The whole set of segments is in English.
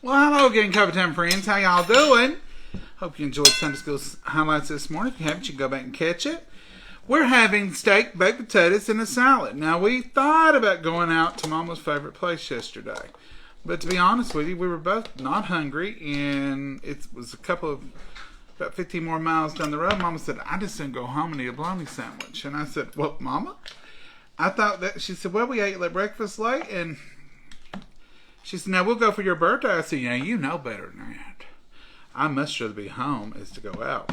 Well, hello again, Cover Time friends. How y'all doing? Hope you enjoyed Sunday School highlights this morning. If you haven't, you can go back and catch it. We're having steak, baked potatoes, and a salad. Now, we thought about going out to Mama's favorite place yesterday. But to be honest with you, we were both not hungry, and it was about 15 more miles down the road. Mama said, I just didn't go home and eat a bologna sandwich. And I said, well, Mama, I thought that, she said, well, we ate breakfast late, and she said, now we'll go for your birthday. I said, yeah, you know better than that. I must rather be home as to go out.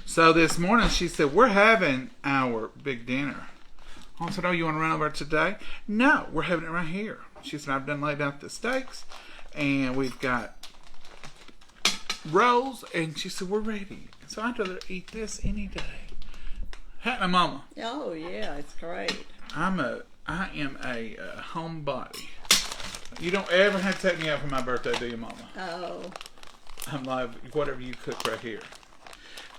So this morning she said, we're having our big dinner. I said, oh, you want to run over today? No, we're having it right here. She said, I've done laid out the steaks, and we've got rolls, and she said, we're ready. So I'd rather eat this any day. Hey, Mama. Oh, yeah, it's great. I am a homebody. You don't ever have to take me out for my birthday, do you, Mama? Oh. I'm like, whatever you cook right here.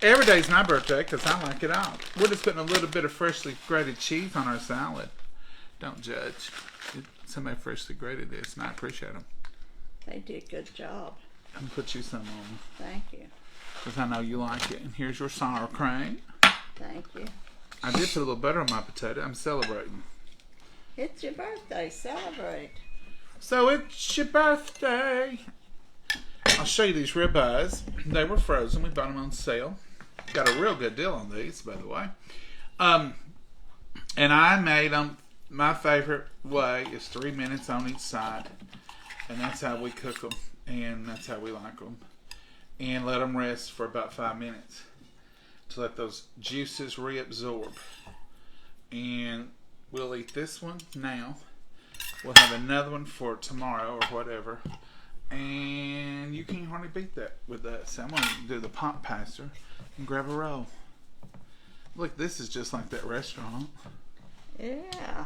Every day's my birthday because I like it all. We're just putting a little bit of freshly grated cheese on our salad. Don't judge. Somebody freshly grated this, and I appreciate them. They did a good job. I'm going to put you some, Mama. Thank you. Because I know you like it. And here's your sour cream. Thank you. I did put a little butter on my potato. I'm celebrating. It's your birthday. Celebrate. So it's your birthday. I'll show you these ribeyes. They were frozen. We bought them on sale. Got a real good deal on these, by the way. And I made them. My favorite way is 3 minutes on each side. And that's how we cook them. And that's how we like them. And let them rest for about 5 minutes to let those juices reabsorb. And we'll eat this one now. We'll have another one for tomorrow or whatever. And you can't hardly beat that with that. So I'm going to do the pot passer and grab a roll. Look, this is just like that restaurant. Yeah.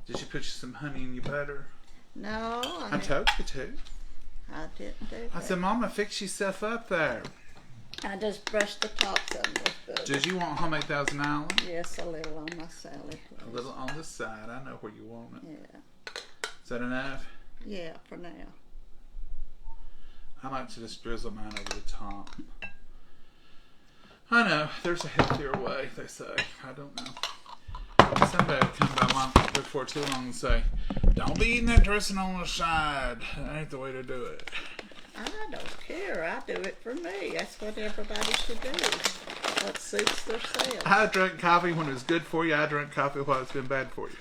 Did she put you some honey in your butter? No. I told you to. I didn't do that. I said, Mama, fix yourself up there. I just brushed the tops of them with butter. Did you want homemade Thousand Island? Yes, a little on my salad, please. A little on the side. I know where you want it. Yeah. Is that enough? Yeah, for now. I like to just drizzle mine over the top. I know, there's a healthier way, they say. I don't know. Somebody will come by before too long and say, don't be eating that dressing on the side. That ain't the way to do it. I don't care. I do it for me. That's what everybody should do. What suits themselves. I drank coffee when it was good for you. I drank coffee while it's been bad for you.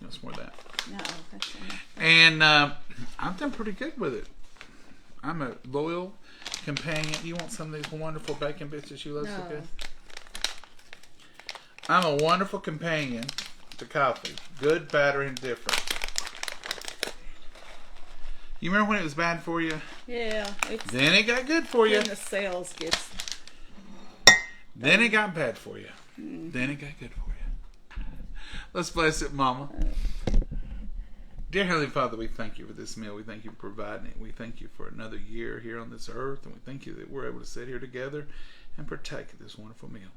That's more of that. No, that's not. And I've done pretty good with it. I'm a loyal companion. You want some of these wonderful bacon bits that you love so good? I'm a wonderful companion to coffee. Good, bad, or indifferent. You remember when it was bad for you? Yeah. Then it got good for you. Then the sales gets... Then it got bad for you. Then it got good for you. Let's bless it, Mama. Dear Heavenly Father, we thank you for this meal. We thank you for providing it. We thank you for another year here on this earth. And we thank you that we're able to sit here together and partake of this wonderful meal.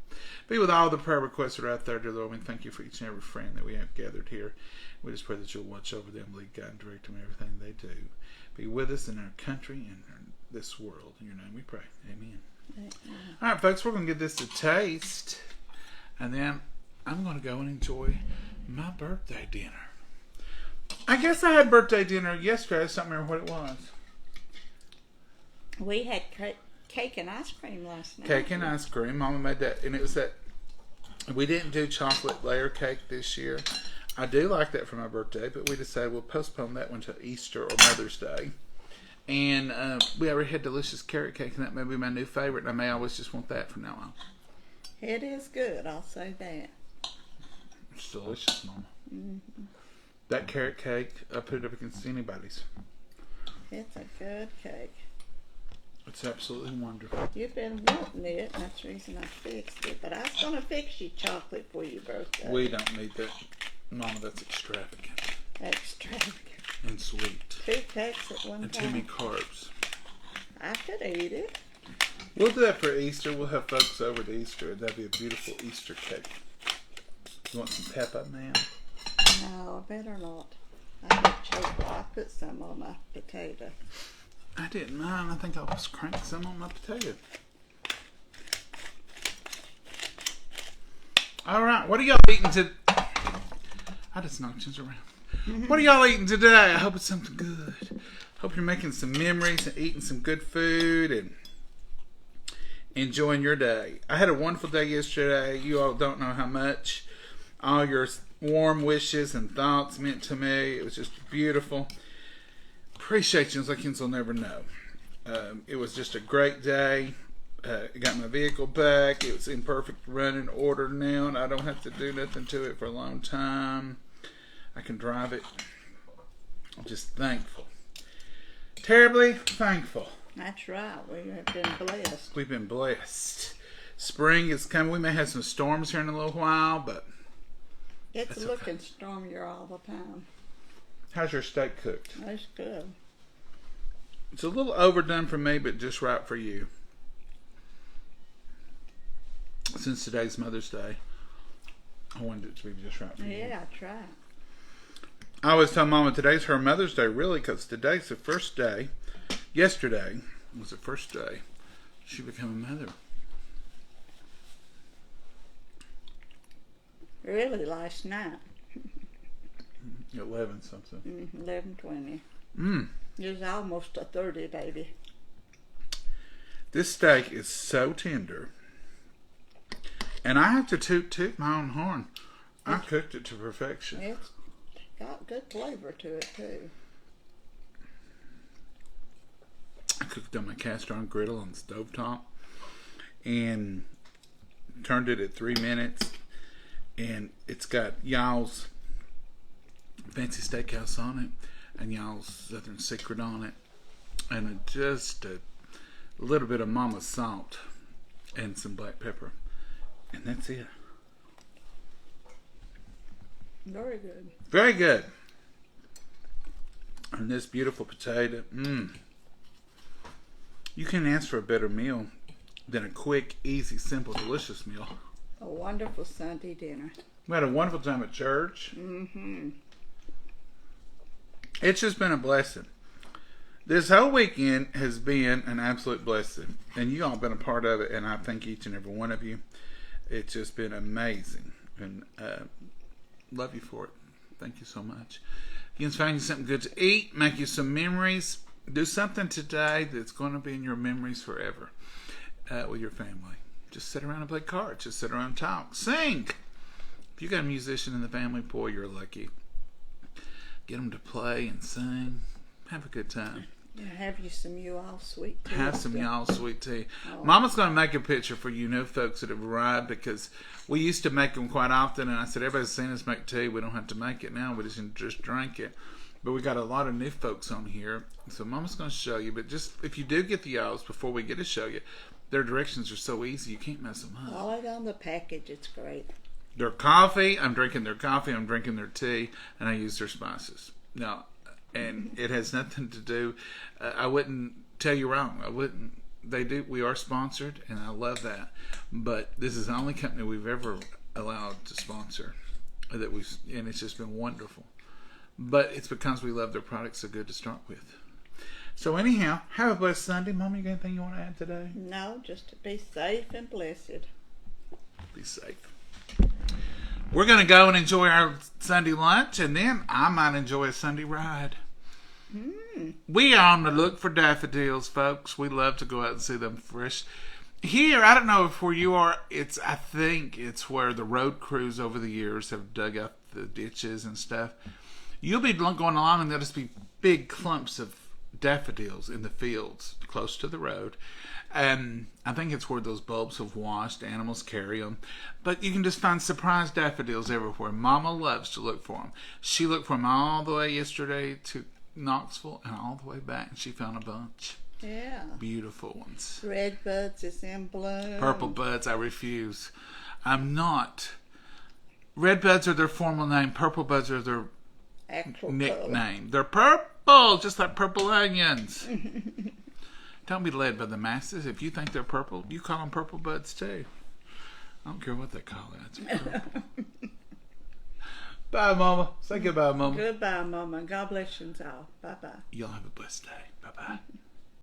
Be with all the prayer requests that are out there, dear Lord. We thank you for each and every friend that we have gathered here. We just pray that you'll watch over them, lead, guide, and direct them in everything they do. Be with us in our country and in this world. In your name we pray. Amen. All right, folks, we're going to give this a taste. And then I'm going to go and enjoy my birthday dinner. I guess I had birthday dinner yesterday. I just don't remember what it was. We had cake and ice cream last night. Cake and ice cream. Mama made that. And it was that. We didn't do chocolate layer cake this year. I do like that for my birthday, but we decided we'll postpone that one to Easter or Mother's Day. And we already had delicious carrot cake, and that may be my new favorite. And I may always just want that from now on. It is good, I'll say that. It's delicious, Mama. Mm-hmm. That carrot cake, I put it up against anybody's. It's a good cake. It's absolutely wonderful. You've been wanting it, and that's the reason I fixed it. But I was going to fix you chocolate for your birthday. We don't need that. Mama, that's extravagant. Extravagant. And sweet. 2 cakes at one and time. too many carbs. I could eat it. We'll do that for Easter. We'll have folks over to Easter, and that'll be a beautiful Easter cake. You want some pepper, ma'am? No, I better not. I got chocolate. I put some on my potato. I didn't mind. I think I was cranking some on my potato. All right, what are y'all eating today? I just knocked yours around. What are y'all eating today? I hope it's something good. Hope you're making some memories and eating some good food and enjoying your day. I had a wonderful day yesterday. You all don't know how much all your warm wishes and thoughts meant to me. It was just beautiful. Appreciate you like you'll never know. It was just a great day. I got my vehicle back. It was in perfect running order now, and I don't have to do nothing to it for a long time. I can drive it. I'm just thankful. Terribly thankful. That's right. We have been blessed. We've been blessed. Spring is coming. We may have some storms here in a little while, but It's that's looking okay. stormier all the time. How's your steak cooked? That's good. It's a little overdone for me, but just right for you. Since today's Mother's Day, I wanted it to be just right for you. Yeah, I try. I always tell Mama today's her Mother's Day, really, because today's the first day. Yesterday was the first day she became a mother. Really, last night. 11 something. 11:20. Mmm. It was almost a 30, baby. This steak is so tender. And I have to toot my own horn. I cooked it to perfection. It's got good flavor to it, too. I cooked on my cast iron griddle on the stovetop and turned it at 3 minutes. And it's got y'all's Fancy Steakhouse on it and y'all's Southern Secret on it. And just a little bit of Mama's salt and some black pepper. And that's it. Very good. Very good. And this beautiful potato. You can't ask for a better meal than a quick, easy, simple, delicious meal. A wonderful Sunday dinner. We had a wonderful time at church. Mm-hmm. It's just been a blessing. This whole weekend has been an absolute blessing. And you all have been a part of it, and I thank each and every one of you. It's just been amazing. And love you for it. Thank you so much. You can find you something good to eat, make you some memories. Do something today that's going to be in your memories forever with your family. Just sit around and play cards. Just sit around and talk. Sing! If you got a musician in the family, boy, you're lucky. Get them to play and sing. Have a good time. Yeah, have you some you-all sweet tea. Have some y'all sweet tea. Oh. Mama's going to make a picture for you new folks that have arrived because we used to make them quite often. And I said, everybody's seen us make tea. We don't have to make it now. We just drink it. But we got a lot of new folks on here. So Mama's going to show you. But just if you do get the y'alls before we get to show you, their directions are so easy. You can't mess them up. All it on the package. It's great. Their coffee, I'm drinking their coffee. I'm drinking their tea. And I use their spices. Now, and it has nothing to do. I wouldn't tell you wrong. I wouldn't. They do. We are sponsored, and I love that. But this is the only company we've ever allowed to sponsor and it's just been wonderful. But it's because we love their products so good to start with. So anyhow, have a blessed Sunday, Mom. You got anything you want to add today? No, just to be safe and blessed. Be safe. We're going to go and enjoy our Sunday lunch, and then I might enjoy a Sunday ride. We are on the look for daffodils, folks. We love to go out and see them fresh. Here, I don't know if where you are, I think it's where the road crews over the years have dug up the ditches and stuff. You'll be going along and there'll just be big clumps of daffodils in the fields close to the road. And I think it's where those bulbs have washed. Animals carry them. But you can just find surprise daffodils everywhere. Mama loves to look for them. She looked for them all the way yesterday to Knoxville and all the way back. And she found a bunch. Yeah. Beautiful ones. Red buds is in bloom. Purple buds, I refuse. I'm not. Red buds are their formal name. Purple buds are their Actual nickname. color. They're purple, just like purple onions. Don't be led by the masses. If you think they're purple, you call them purple buds too. I don't care what they call it. It's purple. Bye, Mama. Say goodbye, Mama. Goodbye, Mama. God bless you all. Bye bye. Y'all have a blessed day. Bye bye.